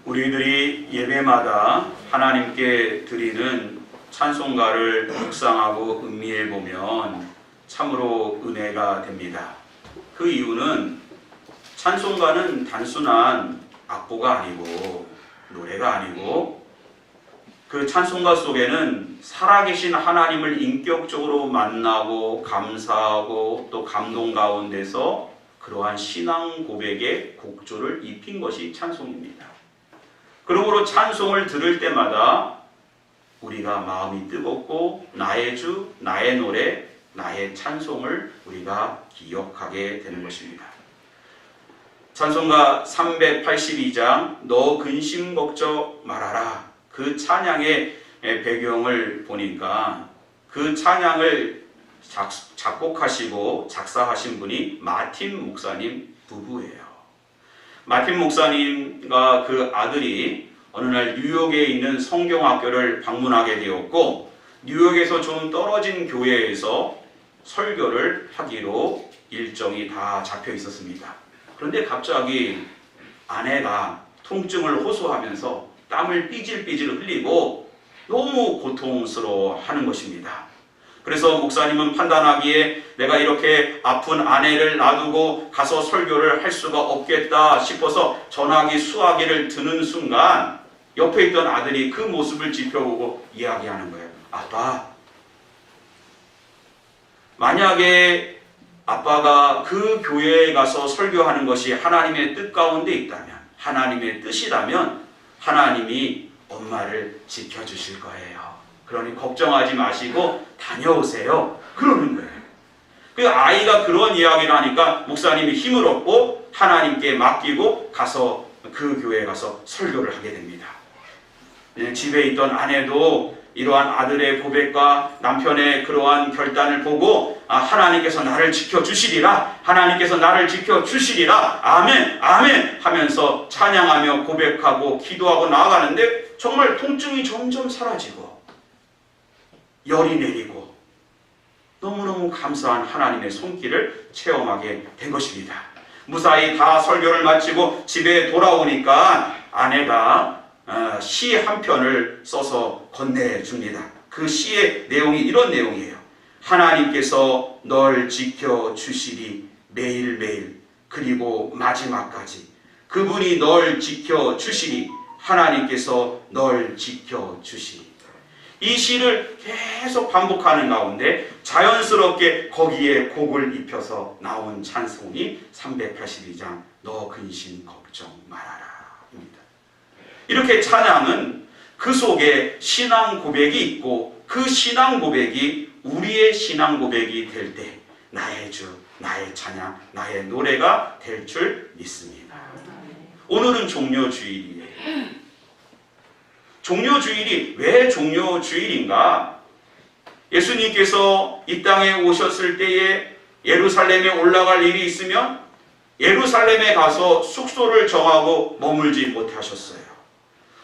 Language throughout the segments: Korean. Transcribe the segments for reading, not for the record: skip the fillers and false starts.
우리들이 예배마다 하나님께 드리는 찬송가를 묵상하고 음미해 보면 참으로 은혜가 됩니다. 그 이유는 찬송가는 단순한 악보가 아니고 노래가 아니고 그 찬송가 속에는 살아계신 하나님을 인격적으로 만나고 감사하고 또 감동 가운데서 그러한 신앙 고백의 곡조를 입힌 것이 찬송입니다. 그러므로 찬송을 들을 때마다 우리가 마음이 뜨겁고 나의 주, 나의 노래, 나의 찬송을 우리가 기억하게 되는 것입니다. 찬송가 382장 너 근심 걱정 말아라. 그 찬양의 배경을 보니까 그 찬양을 작곡하시고 작사하신 분이 마틴 목사님 부부예요. 마틴 목사님과 그 아들이 어느 날 뉴욕에 있는 성경학교를 방문하게 되었고 뉴욕에서 좀 떨어진 교회에서 설교를 하기로 일정이 다 잡혀 있었습니다. 그런데 갑자기 아내가 통증을 호소하면서 땀을 삐질삐질 흘리고 너무 고통스러워 하는 것입니다. 그래서 목사님은 판단하기에 내가 이렇게 아픈 아내를 놔두고 가서 설교를 할 수가 없겠다 싶어서 전화기 수화기를 드는 순간 옆에 있던 아들이 그 모습을 지켜보고 이야기하는 거예요. 아빠, 만약에 아빠가 그 교회에 가서 설교하는 것이 하나님의 뜻 가운데 있다면, 하나님의 뜻이라면 하나님이 엄마를 지켜주실 거예요. 그러니 걱정하지 마시고 다녀오세요. 그러는 거예요. 그 아이가 그런 이야기를 하니까 목사님이 힘을 얻고 하나님께 맡기고 가서 그 교회에 가서 설교를 하게 됩니다. 집에 있던 아내도 이러한 아들의 고백과 남편의 그러한 결단을 보고 하나님께서 나를 지켜주시리라, 하나님께서 나를 지켜주시리라, 아멘 아멘 하면서 찬양하며 고백하고 기도하고 나아가는데 정말 통증이 점점 사라지고 열이 내리고 너무너무 감사한 하나님의 손길을 체험하게 된 것입니다. 무사히 다 설교를 마치고 집에 돌아오니까 아내가 시 한 편을 써서 건네줍니다. 그 시의 내용이 이런 내용이에요. 하나님께서 널 지켜주시리 매일매일 그리고 마지막까지 그분이 널 지켜주시리 하나님께서 널 지켜주시리. 이 시를 계속 반복하는 가운데 자연스럽게 거기에 곡을 입혀서 나온 찬송이 382장 너 근심 걱정 말아라 입니다. 이렇게 찬양은 그 속에 신앙 고백이 있고 그 신앙 고백이 우리의 신앙 고백이 될 때 나의 주, 나의 찬양, 나의 노래가 될 줄 믿습니다. 오늘은 종료주일이에요. 종료주일이 왜 종료주일인가? 예수님께서 이 땅에 오셨을 때에 예루살렘에 올라갈 일이 있으면 예루살렘에 가서 숙소를 정하고 머물지 못하셨어요.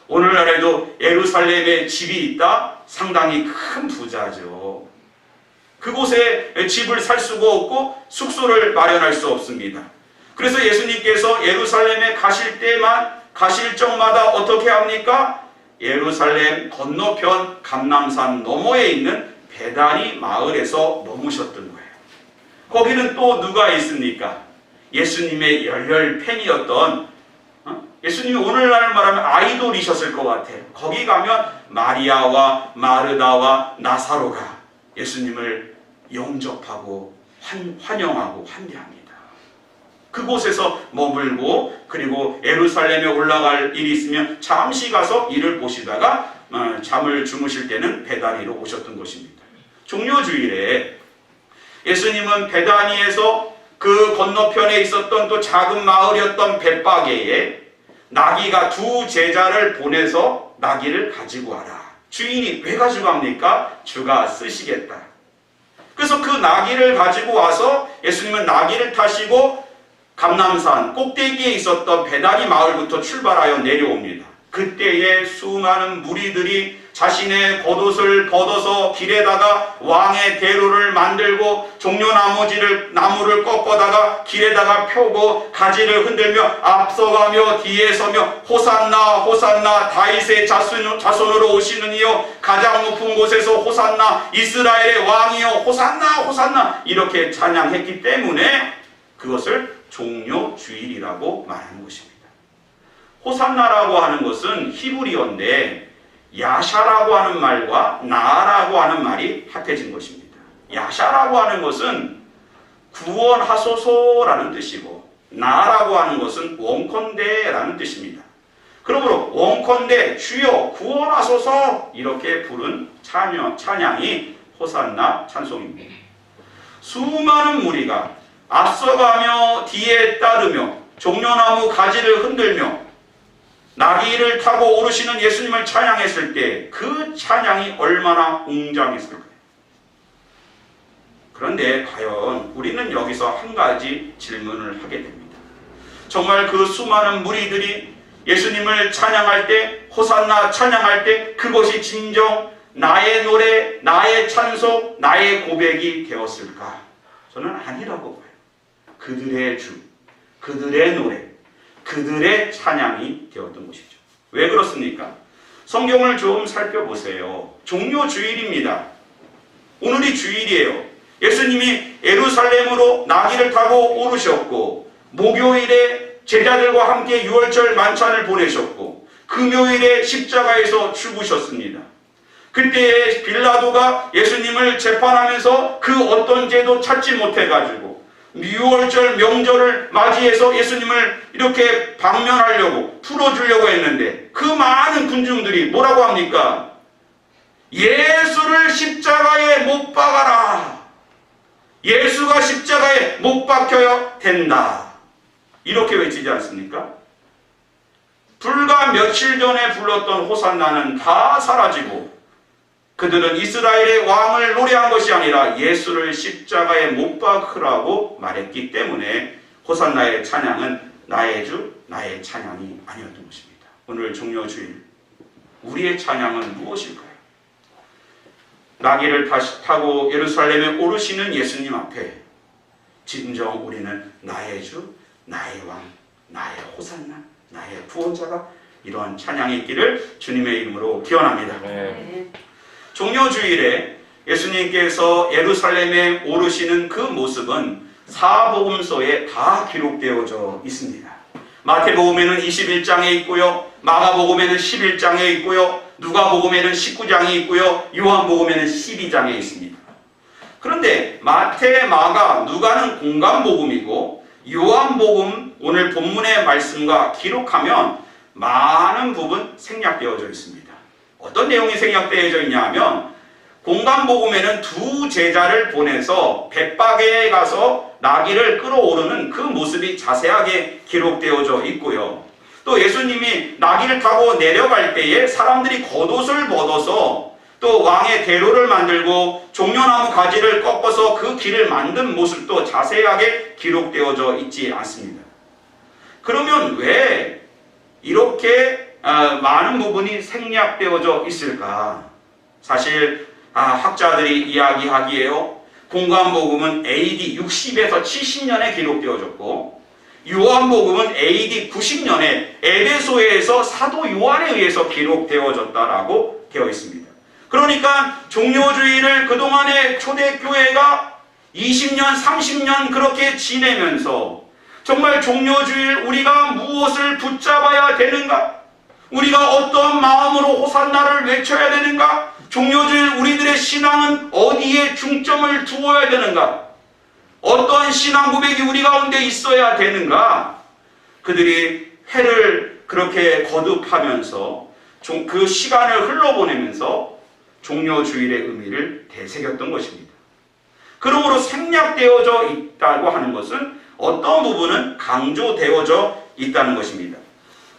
오늘날에도 예루살렘에 집이 있다? 상당히 큰 부자죠. 그곳에 집을 살 수가 없고 숙소를 마련할 수 없습니다. 그래서 예수님께서 예루살렘에 가실 적마다 어떻게 합니까? 예루살렘 건너편 감람산 너머에 있는 베다니 마을에서 머무셨던 거예요. 거기는 또 누가 있습니까? 예수님의 열렬 팬이었던 예수님이 오늘날 말하면 아이돌이셨을 것 같아요. 거기 가면 마리아와 마르다와 나사로가 예수님을 영접하고 환영하고 환대합니다. 그곳에서 머물고 그리고 예루살렘에 올라갈 일이 있으면 잠시 가서 일을 보시다가 잠을 주무실 때는 베다니로 오셨던 것입니다. 종료주일에 예수님은 베다니에서 그 건너편에 있었던 또 작은 마을이었던 벳바게에 나귀가 두 제자를 보내서 나귀를 가지고 와라. 주인이 왜 가지고 갑니까? 주가 쓰시겠다. 그래서 그 나귀를 가지고 와서 예수님은 나귀를 타시고 감람산 꼭대기에 있었던 베다니 마을부터 출발하여 내려옵니다. 그때에 수많은 무리들이 자신의 겉옷을 벗어서 길에다가 왕의 대로를 만들고 나무를 꺾어다가 길에다가 펴고 가지를 흔들며 앞서가며 뒤에 서며 호산나 호산나 다윗의 자손으로 오시는 이여 가장 높은 곳에서 호산나 이스라엘의 왕이여 호산나 호산나 이렇게 찬양했기 때문에 그것을 종료주일이라고 말하는 것입니다. 호산나라고 하는 것은 히브리어인데 야샤라고 하는 말과 나라고 하는 말이 합해진 것입니다. 야샤라고 하는 것은 구원하소서라는 뜻이고 나라고 하는 것은 원컨대라는 뜻입니다. 그러므로 원컨대 주여 구원하소서 이렇게 부른 찬양이 호산나 찬송입니다. 수많은 무리가 앞서가며 뒤에 따르며 종려나무 가지를 흔들며 나귀를 타고 오르시는 예수님을 찬양했을 때 그 찬양이 얼마나 웅장했을까요? 그런데 과연 우리는 여기서 한 가지 질문을 하게 됩니다. 정말 그 수많은 무리들이 예수님을 찬양할 때, 호산나 찬양할 때 그것이 진정 나의 노래, 나의 찬송, 나의 고백이 되었을까? 저는 아니라고 봐요. 그들의 주, 그들의 노래, 그들의 찬양이 되었던 것이죠. 왜 그렇습니까? 성경을 좀 살펴보세요. 종료주일입니다. 오늘이 주일이에요. 예수님이 예루살렘으로 나귀를 타고 오르셨고 목요일에 제자들과 함께 유월절 만찬을 보내셨고 금요일에 십자가에서 죽으셨습니다. 그때 빌라도가 예수님을 재판하면서 그 어떤 죄도 찾지 못해가지고 유월절 명절을 맞이해서 예수님을 이렇게 방면하려고 풀어주려고 했는데 그 많은 군중들이 뭐라고 합니까? 예수를 십자가에 못 박아라. 예수가 십자가에 못 박혀야 된다. 이렇게 외치지 않습니까? 불과 며칠 전에 불렀던 호산나는 다 사라지고 그들은 이스라엘의 왕을 노래한 것이 아니라 예수를 십자가에 못 박으라고 말했기 때문에 호산나의 찬양은 나의 주, 나의 찬양이 아니었던 것입니다. 오늘 종료주일 우리의 찬양은 무엇일까요? 나귀를 타고 예루살렘에 오르시는 예수님 앞에 진정 우리는 나의 주, 나의 왕, 나의 호산나, 나의 구원자가 이러한 찬양이 있기를 주님의 이름으로 기원합니다. 네. 종료주일에 예수님께서 예루살렘에 오르시는 그 모습은 사복음서에 다 기록되어져 있습니다. 마태복음에는 21장에 있고요. 마가복음에는 11장에 있고요. 누가복음에는 19장에 있고요. 요한복음에는 12장에 있습니다. 그런데 마태, 마가, 누가는 공간복음이고 요한복음 오늘 본문의 말씀과 기록하면 많은 부분 생략되어져 있습니다. 어떤 내용이 생략되어져 있냐 하면 공간복음에는 두 제자를 보내서 벳박에 가서 나귀를 끌어오르는 그 모습이 자세하게 기록되어져 있고요. 또 예수님이 나귀를 타고 내려갈 때에 사람들이 겉옷을 벗어서 또 왕의 대로를 만들고 종려나무 가지를 꺾어서 그 길을 만든 모습도 자세하게 기록되어져 있지 않습니다. 그러면 왜 이렇게 많은 부분이 생략되어져 있을까? 사실 학자들이 이야기하기에요. 공간복음은 AD 60에서 70년에 기록되어졌고 요한복음은 AD 90년에 에베소에서 사도 요한에 의해서 기록되어졌다라고 되어 있습니다. 그러니까 종료주의를 그동안의 초대교회가 20년, 30년 그렇게 지내면서 정말 종료주일 우리가 무엇을 붙잡아야 되는가? 우리가 어떤 마음으로 호산나를 외쳐야 되는가? 종료주일 우리들의 신앙은 어디에 중점을 두어야 되는가? 어떠한 신앙 고백이 우리 가운데 있어야 되는가? 그들이 회를 그렇게 거듭하면서 그 시간을 흘러보내면서 종료주일의 의미를 되새겼던 것입니다. 그러므로 생략되어져 있다고 하는 것은 어떤 부분은 강조되어져 있다는 것입니다.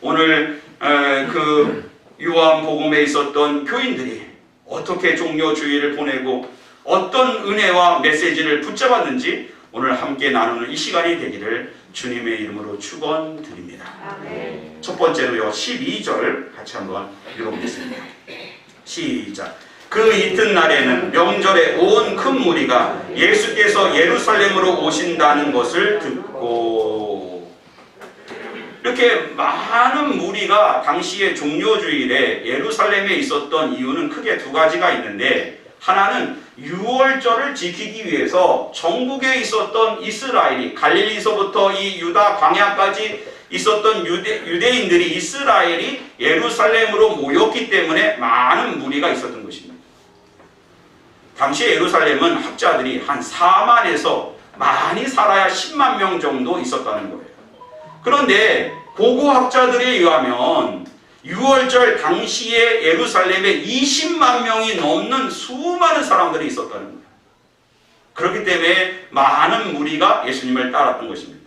오늘 그 요한복음에 있었던 교인들이 어떻게 종료주일을 보내고 어떤 은혜와 메시지를 붙잡았는지 오늘 함께 나누는 이 시간이 되기를 주님의 이름으로 축원드립니다. 첫 번째로요, 12절 같이 한번 읽어보겠습니다. 시작. 그 이튿날에는 명절에 온 큰 무리가 예수께서 예루살렘으로 오신다는 것을 듣고, 이렇게 많은 무리가 당시의 종료주일에 예루살렘에 있었던 이유는 크게 두 가지가 있는데, 하나는 유월절을 지키기 위해서 전국에 있었던 이스라엘이, 갈릴리서부터 이 유다 광야까지 있었던 유대인들이, 이스라엘이 예루살렘으로 모였기 때문에 많은 무리가 있었던 것입니다. 당시 예루살렘은 학자들이 한 4만에서 많이 살아야 10만 명 정도 있었다는 거예요. 그런데 고고학자들에 의하면 유월절 당시에 예루살렘에 20만 명이 넘는 수많은 사람들이 있었다는 거예요. 그렇기 때문에 많은 무리가 예수님을 따랐던 것입니다.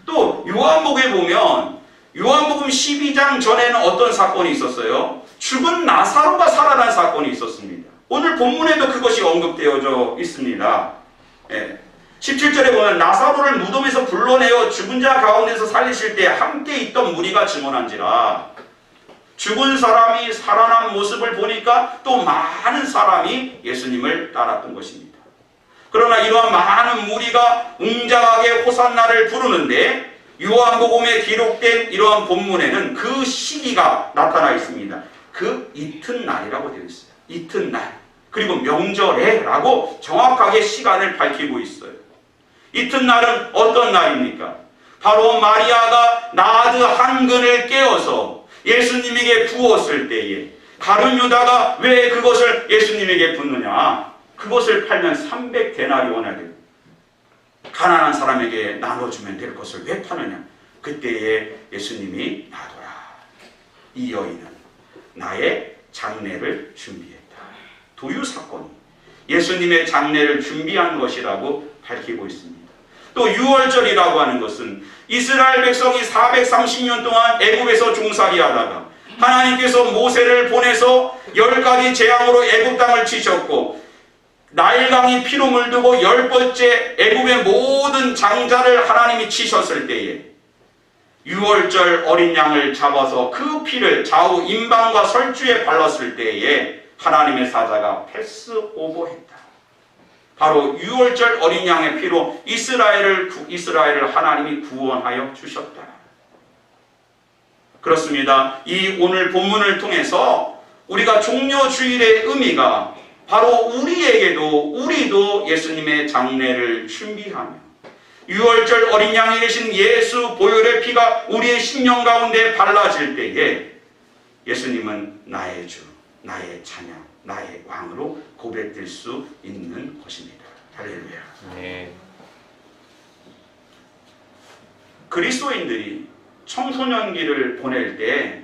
또 요한복음에 보면 요한복음 12장 전에는 어떤 사건이 있었어요? 죽은 나사로가 살아난 사건이 있었습니다. 오늘 본문에도 그것이 언급되어져 있습니다. 17절에 보면 나사로를 무덤에서 불러내어 죽은 자 가운데서 살리실 때 함께 있던 무리가 증언한지라. 죽은 사람이 살아난 모습을 보니까 또 많은 사람이 예수님을 따랐던 것입니다. 그러나 이러한 많은 무리가 웅장하게 호산나를 부르는데 요한복음에 기록된 이러한 본문에는 그 시기가 나타나 있습니다. 그 이튿날이라고 되어 있어요. 이튿날. 그리고 명절에 라고 정확하게 시간을 밝히고 있어요. 이튿날은 어떤 날입니까? 바로 마리아가 나드 한 근을 깨어서 예수님에게 부었을 때에, 가룟 유다가 왜 그것을 예수님에게 붓느냐? 그것을 팔면 300데나리온하게 가난한 사람에게 나눠주면 될 것을 왜 파느냐? 그때에 예수님이 놔둬라. 이 여인은 나의 장례를 준비했다. 도유사건이 예수님의 장례를 준비한 것이라고 밝히고 있습니다. 또 유월절이라고 하는 것은 이스라엘 백성이 430년 동안 애굽에서 종살이 하다가 하나님께서 모세를 보내서 10가지 재앙으로 애굽 땅을 치셨고, 나일강이 피로 물들고 10번째 애굽의 모든 장자를 하나님이 치셨을 때에 유월절 어린 양을 잡아서 그 피를 좌우 임방과 설주에 발랐을 때에 하나님의 사자가 패스오버했다. 바로 유월절 어린 양의 피로 이스라엘을 하나님이 구원하여 주셨다. 그렇습니다. 이 오늘 본문을 통해서 우리가 종료주일의 의미가 바로 우리도 예수님의 장례를 준비하며 유월절 어린 양이 되신 예수 보혈의 피가 우리의 심령 가운데 발라질 때에 예수님은 나의 주, 나의 찬양, 나의 왕으로 고백될 수 있는 것입니다. 할렐루야. 네. 그리스도인들이 청소년기를 보낼 때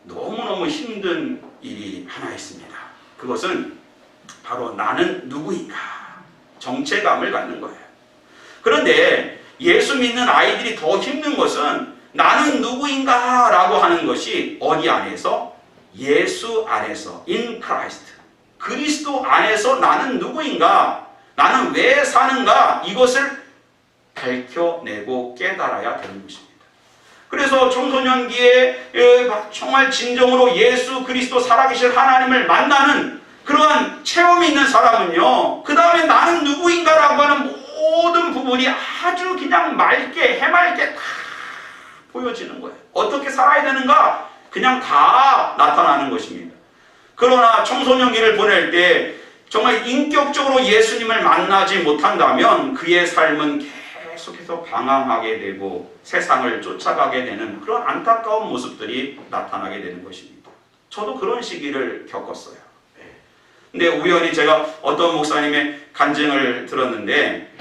너무너무 힘든 일이 하나 있습니다. 그것은 바로 나는 누구인가 정체감을 갖는 거예요. 그런데 예수 믿는 아이들이 더 힘든 것은 나는 누구인가 라고 하는 것이 어디 안에서? 예수 안에서, in Christ. 그리스도 안에서 나는 누구인가, 나는 왜 사는가, 이것을 밝혀내고 깨달아야 되는 것입니다. 그래서 청소년기에 정말 진정으로 예수 그리스도 살아계실 하나님을 만나는 그러한 체험이 있는 사람은요, 그 다음에 나는 누구인가라고 하는 모든 부분이 아주 그냥 맑게 해맑게 다 보여지는 거예요. 어떻게 살아야 되는가 그냥 다 나타나는 것입니다. 그러나 청소년기를 보낼 때 정말 인격적으로 예수님을 만나지 못한다면 그의 삶은 계속해서 방황하게 되고 세상을 쫓아가게 되는 그런 안타까운 모습들이 나타나게 되는 것입니다. 저도 그런 시기를 겪었어요. 근데 우연히 제가 어떤 목사님의 간증을 들었는데,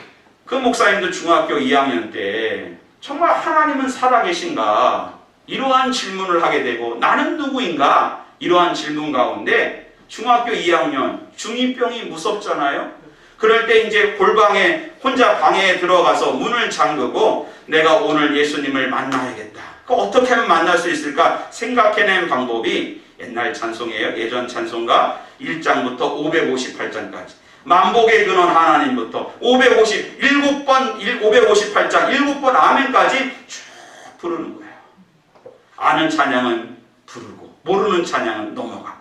그 목사님도 중학교 2학년 때 정말 하나님은 살아계신가 이러한 질문을 하게 되고, 나는 누구인가 이러한 질문 가운데 중학교 2학년 중2병이 무섭잖아요. 그럴 때 이제 골방에 혼자 방에 들어가서 문을 잠그고 내가 오늘 예수님을 만나야겠다. 그 어떻게 하면 만날 수 있을까 생각해낸 방법이 옛날 찬송이에요. 예전 찬송가 1장부터 558장까지 만복의 근원 하나님부터 558장 7번 아멘까지 쭉 부르는 거예요. 아는 찬양은 부르고 모르는 찬양은 넘어가고,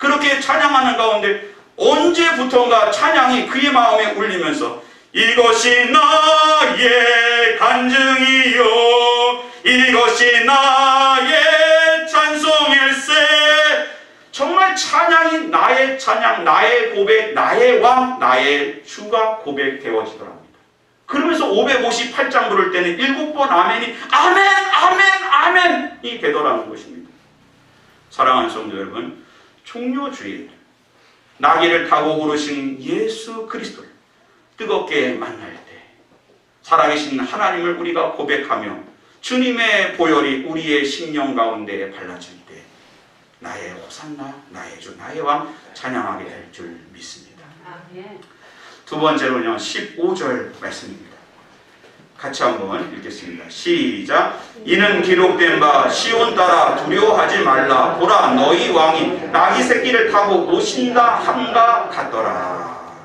그렇게 찬양하는 가운데 언제부턴가 찬양이 그의 마음에 울리면서 이것이 나의 간증이요 이것이 나의 찬송일세. 정말 찬양이 나의 찬양, 나의 고백, 나의 왕, 나의 주가 고백되어지더랍니다. 그러면서 558장 부를 때는 7번 아멘이 아멘 아멘 아멘이 되더라는 것입니다. 사랑하는 성도 여러분, 종료주일 나귀를 타고 오르신 예수 그리스도를 뜨겁게 만날 때 살아계신 하나님을 우리가 고백하며 주님의 보혈이 우리의 심령 가운데 발라질 때 나의 호산나, 나의 주, 나의 왕 찬양하게 될 줄 믿습니다. 두 번째로는요, 15절 말씀입니다. 같이 한번 읽겠습니다. 시작. 이는 기록된 바 시온 따라 두려워하지 말라. 보라 너희 왕이 나귀 새끼를 타고 오신다 함과 같더라.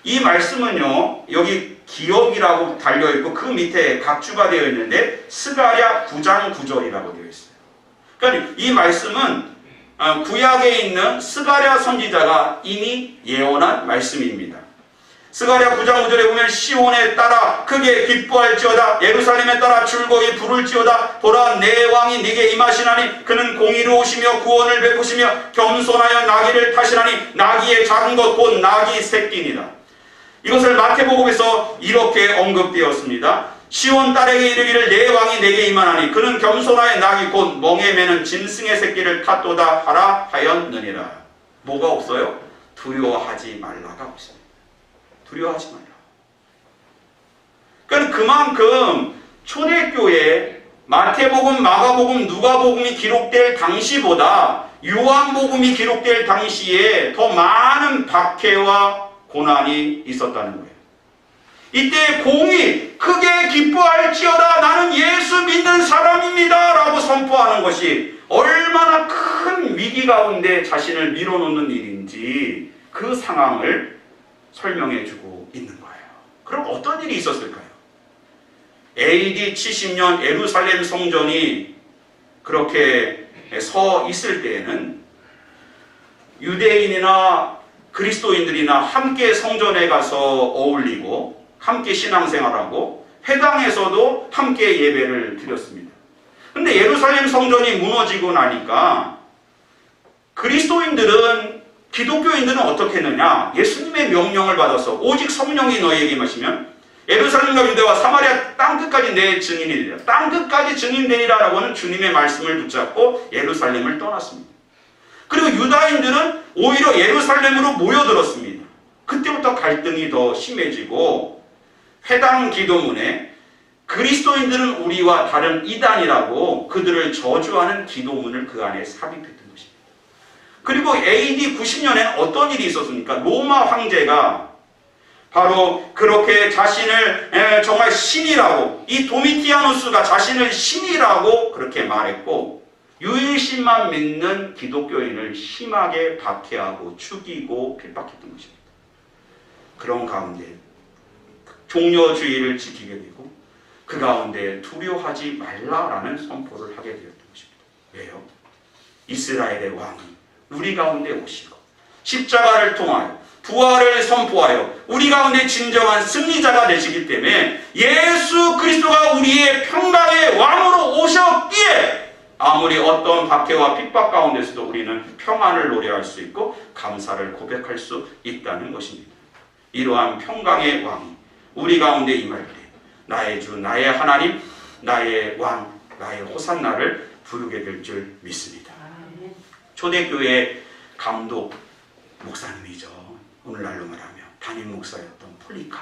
이 말씀은요, 여기 기억이라고 달려있고 그 밑에 각주가 되어 있는데 스가랴 9장 9절이라고 되어 있어요. 그러니까 이 말씀은 구약에 있는 스가랴 선지자가 이미 예언한 말씀입니다. 스가랴 9장 9절에 보면 시온에 따라 크게 기뻐할지어다 예루살렘에 따라 즐거이 부를지어다 보라 내 왕이 네게 임하시나니 그는 공의로우시며 구원을 베푸시며 겸손하여 나귀를 타시나니 나귀의 작은 것 곧 나귀 새끼니라. 이것을 마태복음에서 이렇게 언급되었습니다. 시온 딸에게 이르기를 내 왕이 내게 임하나니 그는 겸손하여 나귀 곧 멍에 매는 짐승의 새끼를 탔도다 하라 하였느니라. 뭐가 없어요? 두려워하지 말라가 없습니다. 두려워하지 말라. 그러니까 그만큼 초대교회 마태복음, 마가복음, 누가복음이 기록될 당시보다 요한복음이 기록될 당시에 더 많은 박해와 고난이 있었다는 거예요. 이때 공의 크게 기뻐할지어다 나는 예수 믿는 사람입니다 라고 선포하는 것이 얼마나 큰 위기 가운데 자신을 밀어놓는 일인지 그 상황을 설명해주고 있는 거예요. 그럼 어떤 일이 있었을까요? AD 70년 예루살렘 성전이 그렇게 서 있을 때에는 유대인이나 그리스도인들이나 함께 성전에 가서 어울리고 함께 신앙생활하고 회당에서도 함께 예배를 드렸습니다. 근데 예루살렘 성전이 무너지고 나니까 그리스도인들은 기독교인들은 어떻게 했느냐? 예수님의 명령을 받아서 오직 성령이 너희에게 임하시면 예루살렘과 유대와 사마리아 땅끝까지 내 증인이 되리라. 땅끝까지 증인되리라 라고는 주님의 말씀을 붙잡고 예루살렘을 떠났습니다. 그리고 유다인들은 오히려 예루살렘으로 모여들었습니다. 그때부터 갈등이 더 심해지고 회당 기도문에 그리스도인들은 우리와 다른 이단이라고 그들을 저주하는 기도문을 그 안에 삽입했던 것입니다. 그리고 AD 90년에 어떤 일이 있었습니까? 로마 황제가 바로 그렇게 자신을 정말 신이라고, 이 도미티아누스가 자신을 신이라고 그렇게 말했고 유일신만 믿는 기독교인을 심하게 박해하고 죽이고 핍박했던 것입니다. 그런 가운데 종려주의를 지키게 되고 그 가운데 두려워하지 말라라는 선포를 하게 되었던 것입니다. 왜요? 이스라엘의 왕이 우리 가운데 오시고 십자가를 통하여 부활을 선포하여 우리 가운데 진정한 승리자가 되시기 때문에 예수 그리스도가 우리의 평강의 왕으로 오셨기에 아무리 어떤 박해와 핍박 가운데서도 우리는 평안을 노래할 수 있고 감사를 고백할 수 있다는 것입니다. 이러한 평강의 왕이 우리 가운데 임할 때 나의 주, 나의 하나님, 나의 왕, 나의 호산나를 부르게 될 줄 믿습니다. 초대교회 감독 목사님이죠. 오늘날로 말하면 담임 목사였던 폴리캅.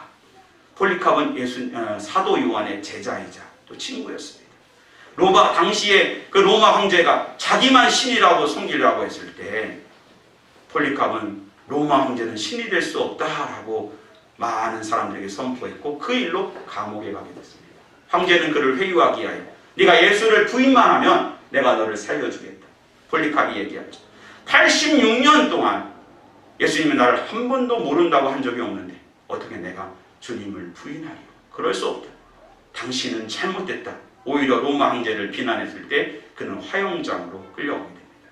폴리캅은 사도 요한의 제자이자 또 친구였습니다. 당시에 그 로마 황제가 자기만 신이라고 섬기려고 했을 때 폴리캅은 로마 황제는 신이 될 수 없다라고 많은 사람들에게 선포했고 그 일로 감옥에 가게 됐습니다. 황제는 그를 회유하기 위하여 네가 예수를 부인만 하면 내가 너를 살려주겠다. 폴리캅이 얘기하죠. 86년 동안 예수님이 나를 한 번도 모른다고 한 적이 없는데 어떻게 내가 주님을 부인하리요? 그럴 수 없다. 당신은 잘못됐다. 오히려 로마 황제를 비난했을 때 그는 화형장으로 끌려가게 됩니다.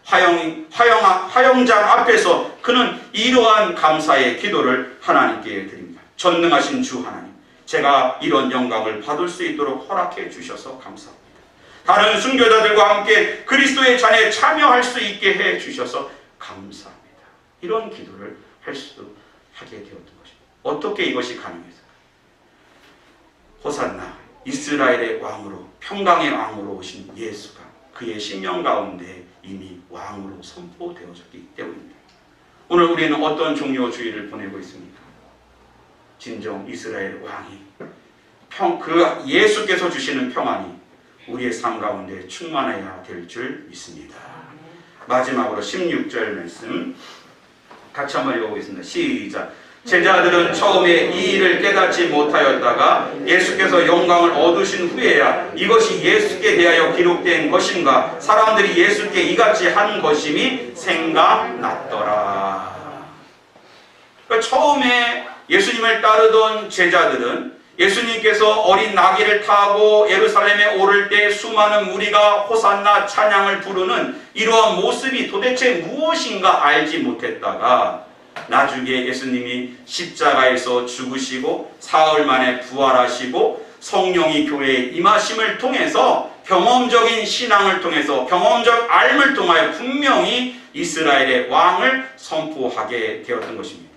화영장 앞에서 그는 이러한 감사의 기도를 하나님께 드립니다. 전능하신 주 하나님, 제가 이런 영광을 받을 수 있도록 허락해 주셔서 감사합니다. 다른 순교자들과 함께 그리스도의 잔에 참여할 수 있게 해 주셔서 감사합니다. 이런 기도를 하게 되었던 것입니다. 어떻게 이것이 가능했을까? 호산나, 이스라엘의 왕으로, 평강의 왕으로 오신 예수가 그의 심령 가운데 이미 왕으로 선포되어졌기 때문입니다. 오늘 우리는 어떤 종료주의를 보내고 있습니까? 진정 이스라엘 왕이 그 예수께서 주시는 평안이 우리의 삶 가운데 충만해야 될 줄 믿습니다. 마지막으로 16절 말씀 같이 한번 읽어보겠습니다. 시작. 제자들은 처음에 이 일을 깨닫지 못하였다가 예수께서 영광을 얻으신 후에야 이것이 예수께 대하여 기록된 것인가 사람들이 예수께 이같이 한 것임이 생각났더라. 그러니까 처음에 예수님을 따르던 제자들은 예수님께서 어린 나귀를 타고 예루살렘에 오를 때 수많은 무리가 호산나 찬양을 부르는 이러한 모습이 도대체 무엇인가 알지 못했다가 나중에 예수님이 십자가에서 죽으시고 사흘 만에 부활하시고 성령이 교회에 임하심을 통해서 경험적인 신앙을 통해서 경험적 알을 통하여 분명히 이스라엘의 왕을 선포하게 되었던 것입니다.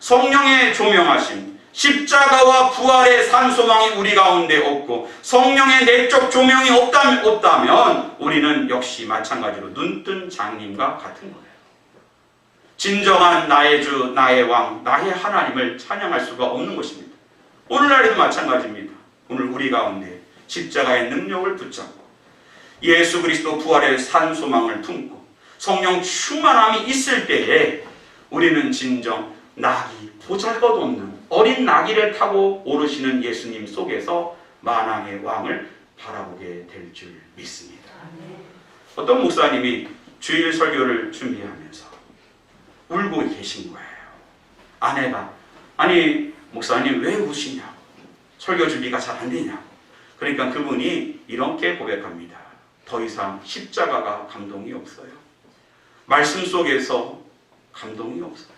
성령의 조명하심, 십자가와 부활의 산소망이 우리 가운데 없고 성령의 내적 조명이 없다면 우리는 역시 마찬가지로 눈뜬 장님과 같은 거예요. 진정한 나의 주, 나의 왕, 나의 하나님을 찬양할 수가 없는 것입니다. 오늘날에도 마찬가지입니다. 오늘 우리 가운데 십자가의 능력을 붙잡고 예수 그리스도 부활의 산소망을 품고 성령 충만함이 있을 때에 우리는 진정 나귀, 보잘것없는 어린 나귀를 타고 오르시는 예수님 속에서 만왕의 왕을 바라보게 될 줄 믿습니다. 어떤 목사님이 주일 설교를 준비하면서 울고 계신 거예요. 아내가 아니 목사님 왜 우시냐고, 설교 준비가 잘 안 되냐고. 그러니까 그분이 이렇게 고백합니다. 더 이상 십자가가 감동이 없어요. 말씀 속에서 감동이 없어요.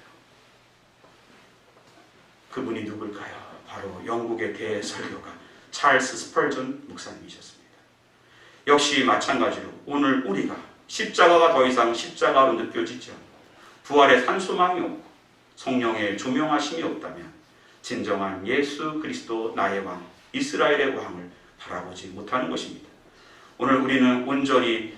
그분이 누굴까요? 바로 영국의 대설교가 찰스 스펄전 목사님이셨습니다. 역시 마찬가지로 오늘 우리가 십자가가 더 이상 십자가로 느껴지지 않고 부활의 산소망이 없고 성령의 조명하심이 없다면 진정한 예수 그리스도 나의 왕, 이스라엘의 왕을 바라보지 못하는 것입니다. 오늘 우리는 온전히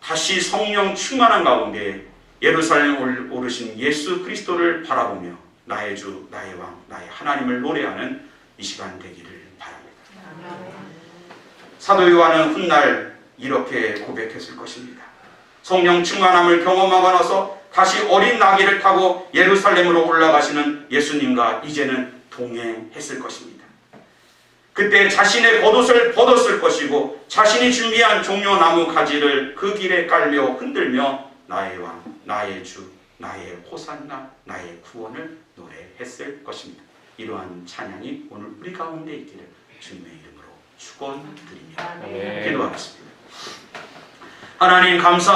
다시 성령 충만한 가운데 예루살렘 오르신 예수 그리스도를 바라보며 나의 주, 나의 왕, 나의 하나님을 노래하는 이 시간 되기를 바랍니다. 사도 요한은 훗날 이렇게 고백했을 것입니다. 성령 충만함을 경험하고 나서 다시 어린 나귀를 타고 예루살렘으로 올라가시는 예수님과 이제는 동행했을 것입니다. 그때 자신의 겉옷을 벗었을 것이고 자신이 준비한 종려나무 가지를 그 길에 깔며 흔들며 나의 왕, 나의 주, 나의 호산나, 나의 구원을 노래했을 것입니다. 이러한 찬양이 오늘 우리 가운데 있기를 주님의 이름으로 축원드립니다. 기도하겠습니다. 하나님 감사